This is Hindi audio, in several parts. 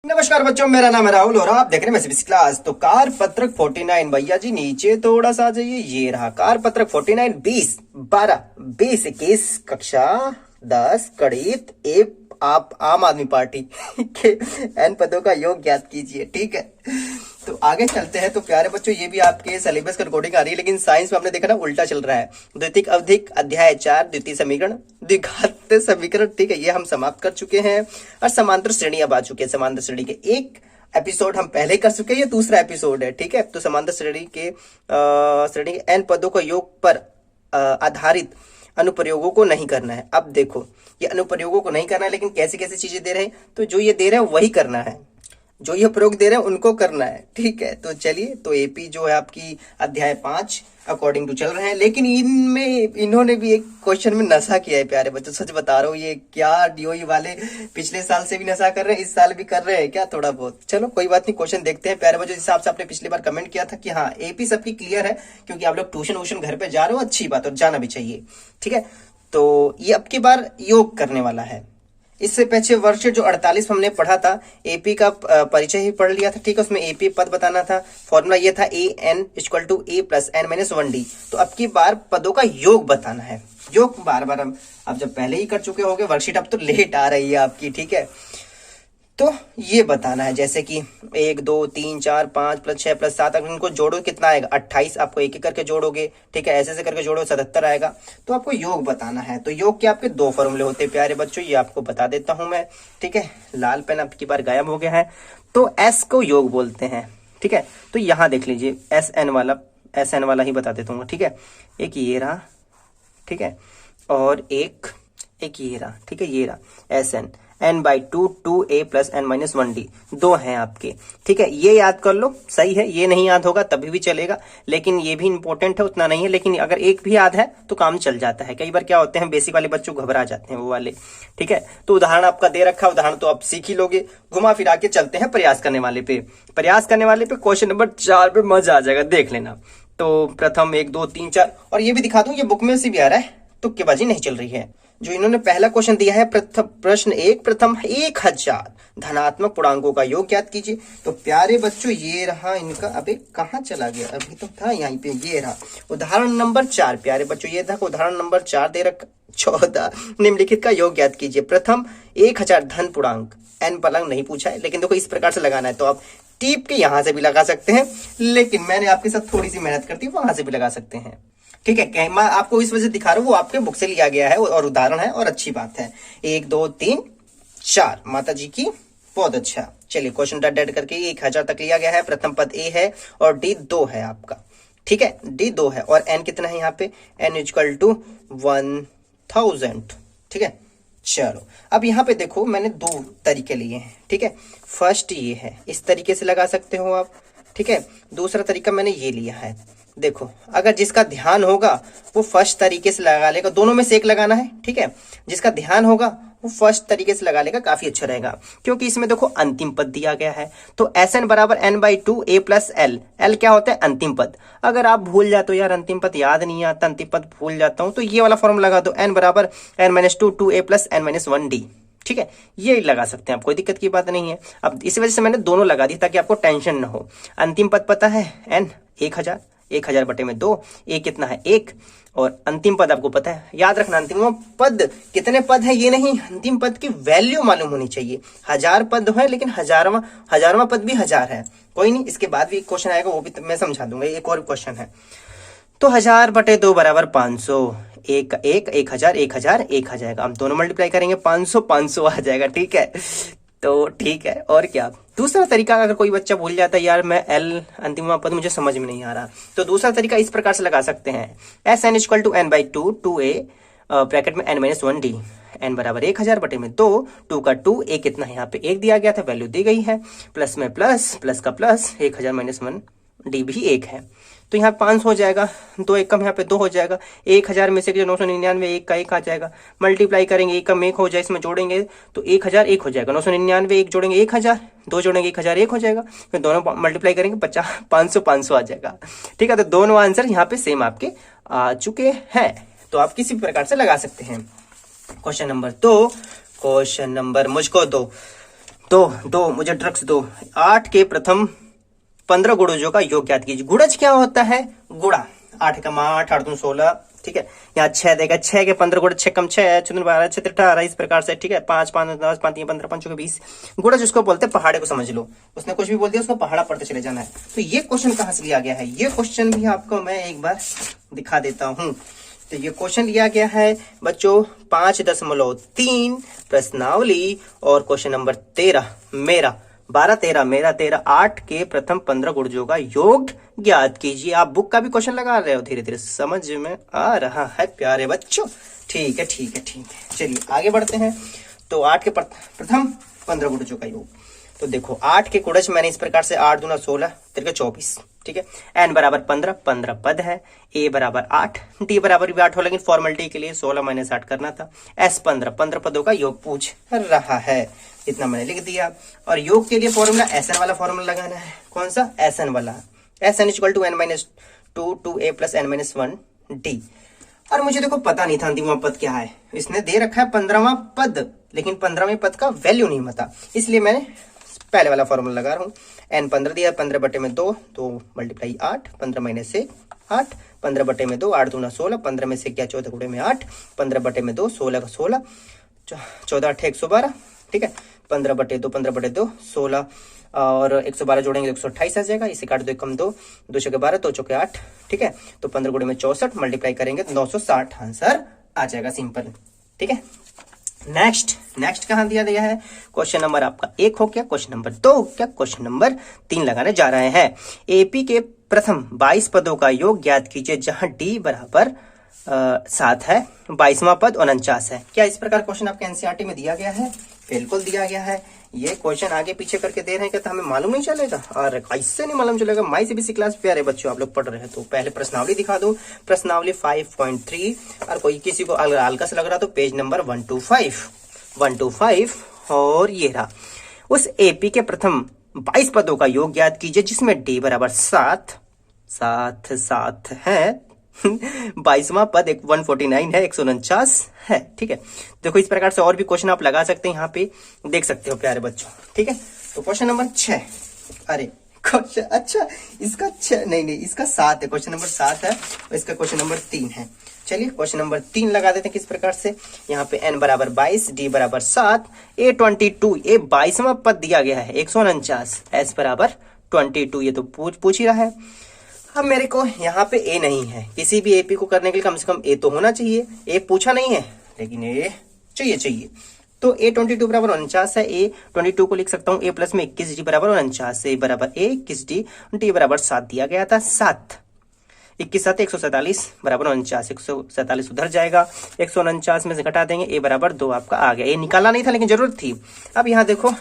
नमस्कार बच्चों, मेरा नाम है राहुल और आप देख रहे हैं मैथमेटिक्स क्लास। तो कार पत्रक 49 भैया जी नीचे थोड़ा सा आ जाइए। ये रहा कार पत्रक 49 20 12 20 21 कक्षा 10 गणित एक आप आम आदमी पार्टी के एन पदों का योग ज्ञात कीजिए। ठीक है, तो आगे चलते हैं। तो प्यारे बच्चों, ये भी आपके सिलेबस का रिकॉर्डिंग आ रही है, लेकिन साइंस में आपने देखा ना उल्टा चल रहा है। द्वितीय अवधिक अध्याय 4 द्वितीय समीकरण द्विघात समीकरण, ठीक है, ये हम समाप्त कर चुके हैं। और समांतर श्रेणी अब आ चुके हैं। समांतर श्रेणी के एक एपिसोड हम पहले कर चुके हैं, ये दूसरा एपिसोड है। ठीक है, तो समांतर श्रेणी के एन पदों का योग पर आधारित अनुप्रयोगों को नहीं करना है। अब देखो, ये अनुप्रयोगों को नहीं करना है, लेकिन कैसी कैसी चीजें दे रहे हैं, तो जो ये दे रहे हैं वही करना है, जो ये प्रयोग दे रहे हैं उनको करना है। ठीक है, तो चलिए, तो एपी जो है आपकी अध्याय 5 अकॉर्डिंग टू चल रहे हैं, लेकिन इनमें इन्होंने भी एक क्वेश्चन में नशा किया है प्यारे बच्चों। सच बता रहा हूँ, ये क्या डीओई वाले पिछले साल से भी नशा कर रहे हैं, इस साल भी कर रहे हैं क्या थोड़ा बहुत। चलो कोई बात नहीं, क्वेश्चन देखते हैं प्यारे बच्चों। जिस हिसाब से आपने पिछली बार कमेंट किया था कि हाँ एपी सबकी क्लियर है, क्योंकि आप लोग ट्यूशन वूशन घर पे जा रहे हो, अच्छी बात, और जाना भी चाहिए। ठीक है, तो ये अब की बार योग करने वाला है। इससे पीछे वर्ष जो 48 हमने पढ़ा था, एपी का परिचय ही पढ़ लिया था। ठीक है, उसमें एपी पद बताना था। फॉर्मूला ये था a n equal to a plus n minus 1d। तो अब की बार पदों का योग बताना है। योग बार बार हम आप जब पहले ही कर चुके होंगे, वर्कशीट अब तो लेट आ रही है आपकी। ठीक है, तो ये बताना है, जैसे कि 1 2 3 4 5 प्लस 6 प्लस 7, अगर इनको जोड़ो कितना आएगा 28। आपको एक एक करके जोड़ोगे, ठीक है, ऐसे ऐसे करके जोड़ो 77 आएगा। तो आपको योग बताना है। तो योग के आपके दो फॉर्मूले होते हैं प्यारे बच्चों, ये आपको बता देता हूं मैं। ठीक है, लाल पेन आपकी बार गायब हो गया है। तो एस को योग बोलते हैं। ठीक है, तो यहां देख लीजिए, एस एन वाला ही बता देता हूँ। ठीक है, एक ये रहा, ठीक है, और एक ये रहा। ठीक है, ये रहा S n n by 2 A plus n minus 1d, दो हैं आपके। ठीक है, ये याद कर लो, सही है। ये नहीं याद होगा तभी भी चलेगा, लेकिन ये भी इंपॉर्टेंट है, उतना नहीं है, लेकिन अगर एक भी याद है तो काम चल जाता है। कई बार क्या होते हैं, बेसिक वाले बच्चों घबरा जाते हैं वो वाले। ठीक है, तो उदाहरण आपका दे रखा है, उदाहरण तो आप सीख ही लोगे। घुमा फिरा के चलते हैं प्रयास करने वाले पे। क्वेश्चन नंबर 4 पे मजा आ जाएगा, देख लेना। तो प्रथम 1 2 3 4, और ये भी दिखा दूं, ये बुक में से भी आ रहा है, तुक्केबाजी नहीं चल रही है। जो इन्होंने पहला क्वेश्चन दिया है, प्रश्न 1 प्रथम 1000 धनात्मक पूर्णांकों का योग ज्ञात कीजिए। तो प्यारे बच्चों, ये रहा इनका, अबे कहाँ चला गया, अभी तो था यहीं पे, ये रहा उदाहरण नंबर 4। प्यारे बच्चों, ये था उदाहरण नंबर 4 दे रखा। 14 निम्नलिखित का योग ज्ञात कीजिए। प्रथम 1000 धन पूर्णांक, एन पूर्णांक नहीं पूछा है, लेकिन देखो इस प्रकार से लगाना है। तो आप टीप के यहां से भी लगा सकते हैं, लेकिन मैंने आपके साथ थोड़ी सी मेहनत करती हूँ, वहां से भी लगा सकते हैं। ठीक है, मैं आपको इस वजह से दिखा रहा हूँ, वो आपके बुक से लिया गया है और उदाहरण है, और अच्छी बात है। 1 2 3 4, माता जी की बहुत अच्छा। चलिए, क्वेश्चन डट करके 1000 तक लिया गया है। प्रथम पद ए है और डी 2 है आपका। ठीक है, डी 2 है, और एन कितना है यहाँ पे, एन इक्वल टू 1000। ठीक है, चलो अब यहाँ पे देखो, मैंने दो तरीके लिए हैं। ठीक है, फर्स्ट ये है, इस तरीके से लगा सकते हो आप। ठीक है, दूसरा तरीका मैंने ये लिया है। देखो, अगर जिसका ध्यान होगा वो फर्स्ट तरीके से लगा लेगा, दोनों में से एक लगाना है। ठीक है, जिसका ध्यान होगा वो फर्स्ट तरीके से लगा लेगा, काफी अच्छा रहेगा, क्योंकि इसमें देखो अंतिम पद दिया गया है। तो एस एन बराबर n by 2 A plus L. L क्या होता है, अंतिम पद। अगर आप भूल जाते हो यार, अंतिम पद याद नहीं आता, अंतिम पद भूल जाता हूं, तो ये वाला फॉर्मूला लगा दो, एन बराबर N minus 2 A plus n minus 1d। ठीक है, ये लगा सकते हैं आप, कोई दिक्कत की बात नहीं है। अब इसी वजह से मैंने दोनों लगा दी, ताकि आपको टेंशन ना हो। अंतिम पद पता है एन 1000 बटे में 2, ए कितना है 1, और अंतिम पद आपको पता है। याद रखना, अंतिम पद कितने पद है ये नहीं, अंतिम पद की वैल्यू मालूम होनी चाहिए। 1000 पद है, लेकिन हजारवां पद भी 1000 है। कोई नहीं, इसके बाद भी क्वेश्चन आएगा, वो भी मैं समझा दूंगा। एक और क्वेश्चन है। तो 1000 बटे 2 बराबर 500। 1000 आ जाएगा, हम दोनों मल्टीप्लाई करेंगे, 500 आ जाएगा। ठीक है, तो ठीक है, और क्या। दूसरा तरीका, अगर कोई बच्चा भूल जाता है यार मैं एल अंतिम पद मुझे समझ में नहीं आ रहा, तो दूसरा तरीका इस प्रकार से लगा सकते हैं। S n equal to n by 2 A bracket में एन माइनस 1d। एन बराबर 1000 बटे में 2, 2 का 2, ए कितना है, यहाँ पे 1 दिया गया था, वैल्यू दी गई है, प्लस में प्लस, प्लस का प्लस, 1000 माइनस 1d भी 1 है। तो यहाँ 500 हो जाएगा, 2 एक कम यहाँ पे 2 हो जाएगा। 1000 में से 999, 1 का 1 आ जाएगा, मल्टीप्लाई करेंगे, 1 कम 1 हो जाए, इसमें जोड़ेंगे तो 1000 1 हो जाएगा। 999 1 जोड़ेंगे 1000, 2 जोड़ेंगे 1000 1 हो जाएगा, फिर दोनों मल्टीप्लाई करेंगे 500 आ जाएगा। ठीक है, तो दोनों आंसर यहाँ पे सेम आपके आ चुके हैं, तो आप किसी भी प्रकार से लगा सकते हैं। क्वेश्चन नंबर 2, क्वेश्चन नंबर मुझको दो। दो मुझे ड्रग्स दो। 8 के प्रथम 15 गुणजों का योग ज्ञात कीजिए। गुणज क्या होता है? गुणा। 8 का 8, 8 दूनी 16, ठीक है। यहाँ 6 देगा, 6 के 15 गुणज, 6 कम 6, 6 12, 6 18, इस प्रकार से, ठीक है। 5 5 10, 5 3 15, 5 20। गुणज उसको बोलते हैं पहाड़े को, समझ लो। उसने कुछ भी बोल दिया, उसको पहाड़ा पढ़ते चले जाना है। तो ये क्वेश्चन कहाँ से लिया गया है? ये क्वेश्चन भी आपको मैं एक बार दिखा देता हूँ। तो ये क्वेश्चन लिया गया है बच्चों 5.3 प्रश्नावली और क्वेश्चन नंबर 13 मेरा 13 8 के प्रथम 15 गुणजों का योग ज्ञात कीजिए। आप बुक का भी क्वेश्चन लगा रहे हो, धीरे धीरे समझ में आ रहा है प्यारे बच्चों। ठीक है। चलिए आगे बढ़ते हैं। तो 8 के प्रथम 15 गुणजों का योग। तो देखो 8 के गुणज मैंने इस प्रकार से 8 दूना 16, 13 24, ठीक है। n बराबर 15, 15 पद है। a बराबर 8, d बराबर भी 8 हो, लेकिन फॉर्मेलिटी के लिए 16 माइनस 8 करना था। s 15 पदों का योग पूछ रहा है, इतना मैंने लिख दिया। और योग के लिए फॉर्मूला SN वाला फॉर्मूला लगाना है। कौन सा? SN वाला। SN equal to n-2 2a plus n-1 d। और मुझे देखो पता नहीं था अंतिम पद क्या है। इसने दे रखा है 15वां पद, लेकिन 15वें पद का वैल्यू नहीं पता, इसलिए मैंने पहले वाला फॉर्मूला लगा रहा हूँ। n 15 दिया, 15 बटे में 2, तो मल्टीप्लाई 8, 15 माइनस 1 8, 15 बटे में 2, 8 दूना 16, 15 में से क्या 14 गुणे में 8, 15 बटे में 2, 16 का 16, 14 8 112, ठीक है। 15 बटे 2, 15 बटे 2 16 और 112 जोड़ेंगे तो 128 आ जाएगा। इसे काट दो, कम 2 2 चौके 12, 2 चौके 8, ठीक है। तो 15 गुणे में 64 मल्टीप्लाई करेंगे तो 960 आंसर आ जाएगा, सिंपल, ठीक है। नेक्स्ट कहां दिया गया है? क्वेश्चन नंबर आपका 1 हो गया, क्वेश्चन नंबर 2 हो गया, क्वेश्चन नंबर 3 लगाने जा रहे हैं। एपी के प्रथम 22 पदों का योग ज्ञात कीजिए, जहां डी बराबर 7 है, 22वां पद 49 है। क्या इस प्रकार क्वेश्चन आपके एनसीईआरटी में दिया गया है? बिल्कुल दिया गया है। ये क्वेश्चन आगे पीछे करके दे रहे हैं, क्या तो हमें मालूम नहीं चलेगा? और कैसे नहीं मालूम चलेगा? माई सीबीएसई क्लास प्यारे बच्चों आप लोग पढ़ रहे हैं तो पहले प्रश्नावली दिखा दूं। प्रश्नावली 5.3, और कोई किसी को अगर हल्का से लग रहा तो पेज नंबर 125 और ये रहा। उस एपी के प्रथम 22 पदों का योग ज्ञात कीजिए, जिसमें डी बराबर 7 है 22वां पद 149 है, 149 है, ठीक है। देखो इस प्रकार से और भी क्वेश्चन आप लगा सकते हैं, यहाँ पे देख सकते हो प्यारे बच्चों, ठीक है। तो क्वेश्चन नंबर 6, अरे क्वेश्चन अच्छा इसका 6 नहीं इसका 7 है, क्वेश्चन नंबर 7 है और इसका क्वेश्चन नंबर 3 है। चलिए क्वेश्चन नंबर 3 लगा देते हैं किस प्रकार से। यहाँ पे n बराबर 22, d बराबर 7, a 22, ये 22वां पद दिया गया है 149, s बराबर 22, ये तो पूछ ही रहा है। अब मेरे को यहाँ पे ए नहीं है, किसी भी एपी को करने के लिए कम से कम ए तो होना चाहिए। ए पूछा नहीं है लेकिन ए चाहिए। तो a 22 बराबर 49 है, a 22 को लिख सकता हूँ a प्लस में 21, d बराबर 49, a बराबर a 21d, d बराबर 7 दिया गया था 7, 21 7 147 बराबर 49, 147 उधर जाएगा, 149 में से घटा देंगे, a बराबर 2 आपका आ गया। ये निकालना नहीं था लेकिन जरूरत थी। अब यहाँ देखो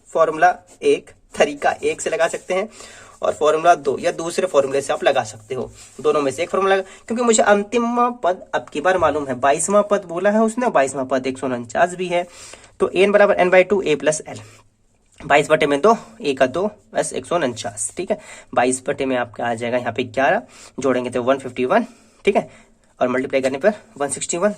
फॉर्मूला 1 तरीका 1 से लगा सकते हैं और फॉर्मूला 2 या दूसरे फॉर्मूले से आप लगा सकते हो, दोनों में से एक फॉर्मूला, क्योंकि मुझे अंतिम पद अब की बार मालूम है, 22वां पद बोला है उसने, 22वां पद 149 भी है। तो n बराबर n/2 a प्लस l, 22 बटे में 2, a का 2 बस 149, ठीक है। 22 बटे में आपका आ जाएगा यहाँ पे 11, जोड़ेंगे तो 151, ठीक है, और मल्टीप्लाई करने पर 161,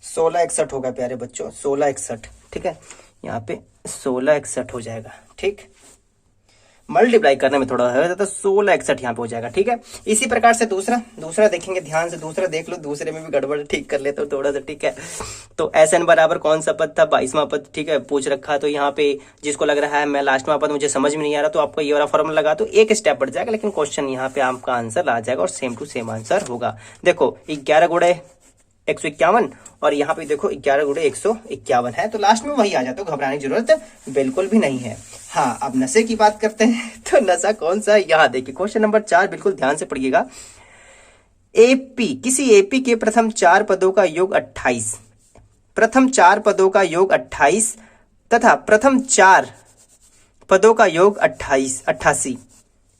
1661 होगा प्यारे बच्चों, 1661, ठीक है। यहाँ पे 1661 हो जाएगा, ठीक। मल्टीप्लाई करने में थोड़ा है तो 1661 यहाँ पे हो जाएगा, ठीक है। इसी प्रकार से दूसरा देखेंगे, ध्यान से दूसरा देख लो, दूसरे में भी गड़बड़ ठीक कर लेते हो थोड़ा सा, ठीक है। तो SN बराबर कौन सा पद था? 22वां पद, ठीक है, पूछ रखा। तो यहाँ पे जिसको लग रहा है मैं लास्टवां पद मुझे समझ में नहीं आ रहा, तो आपको ये वाला फॉर्मूला लगा तो एक स्टेप बढ़ जाएगा, लेकिन क्वेश्चन यहाँ पे आपका आंसर आ जाएगा और सेम टू सेम आंसर होगा। देखो 11 गुणे 151 और यहाँ पे देखो 11 गुणे 151 है, तो लास्ट में वही आ जाता है, घबराने की जरूरत बिल्कुल भी नहीं है। हाँ, अब नशे की बात करते हैं। तो नशा कौन सा है यहाँ देखिए, क्वेश्चन नंबर 4 बिल्कुल ध्यान से पढ़िएगा। किसी एपी के प्रथम 4 पदों का योग 28, प्रथम 4 पदों का योग 28 तथा प्रथम 4 पदों का योग 88,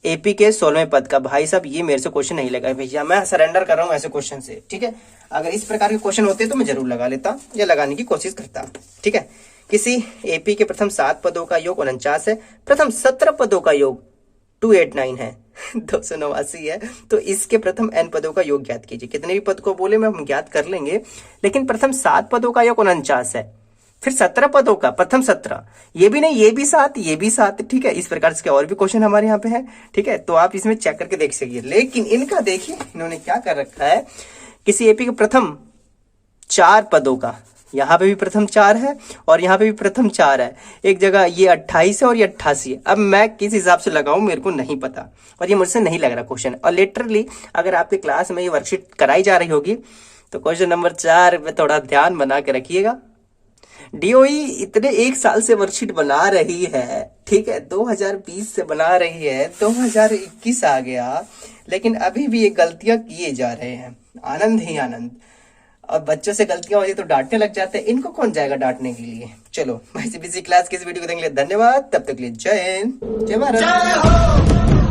एपी के 16वें पद का। भाई साहब ये मेरे से क्वेश्चन नहीं लगा भैया, मैं सरेंडर कर रहा हूँ ऐसे क्वेश्चन से, ठीक है। अगर इस प्रकार के क्वेश्चन होते तो मैं जरूर लगा लेता या लगाने की कोशिश करता, ठीक है। किसी एपी के प्रथम 7 पदों का योग 49 है, प्रथम 17 पदों का योग 289 है, 289 है, तो इसके प्रथम n पदों का योग ज्ञात कीजिए। कितने भी पद को बोले मैं हम ज्ञात कर लेंगे, लेकिन प्रथम 7 पदों का योग 49 है, फिर 17 पदों का प्रथम 17, ये भी नहीं, ये भी 7, ये भी 7, ठीक है। इस प्रकार के और भी क्वेश्चन हमारे यहाँ पे है, ठीक है। तो आप इसमें चेक करके देख सकिए। लेकिन इनका देखिए इन्होंने क्या कर रखा है, किसी एपी के प्रथम 4 पदों का, यहाँ पे भी प्रथम 4 है और यहाँ पे भी प्रथम 4 है। एक जगह ये 28 है और ये 88 है। अब मैं किस हिसाब से लगाऊं मेरे को नहीं पता, और ये मुझसे नहीं लग रहा क्वेश्चन। और लिटरली अगर आपके क्लास में ये वर्कशीट कराई जा रही होगी तो क्वेश्चन नंबर 4 में थोड़ा ध्यान बना के रखिएगा। डीओई इतने 1 साल से वर्कशीट बना रही है, ठीक है, 2020 से बना रही है, 2021 आ गया, लेकिन अभी भी ये गलतियां किए जा रहे हैं। आनंद ही आनंद। और बच्चों से गलतियां होती है तो डांटने लग जाते हैं, इनको कौन जाएगा डांटने के लिए। चलो, मैं सीबीएसई क्लास की इस वीडियो को देखने के लिए धन्यवाद। तब तक के लिए जय हिंद, जय भारत।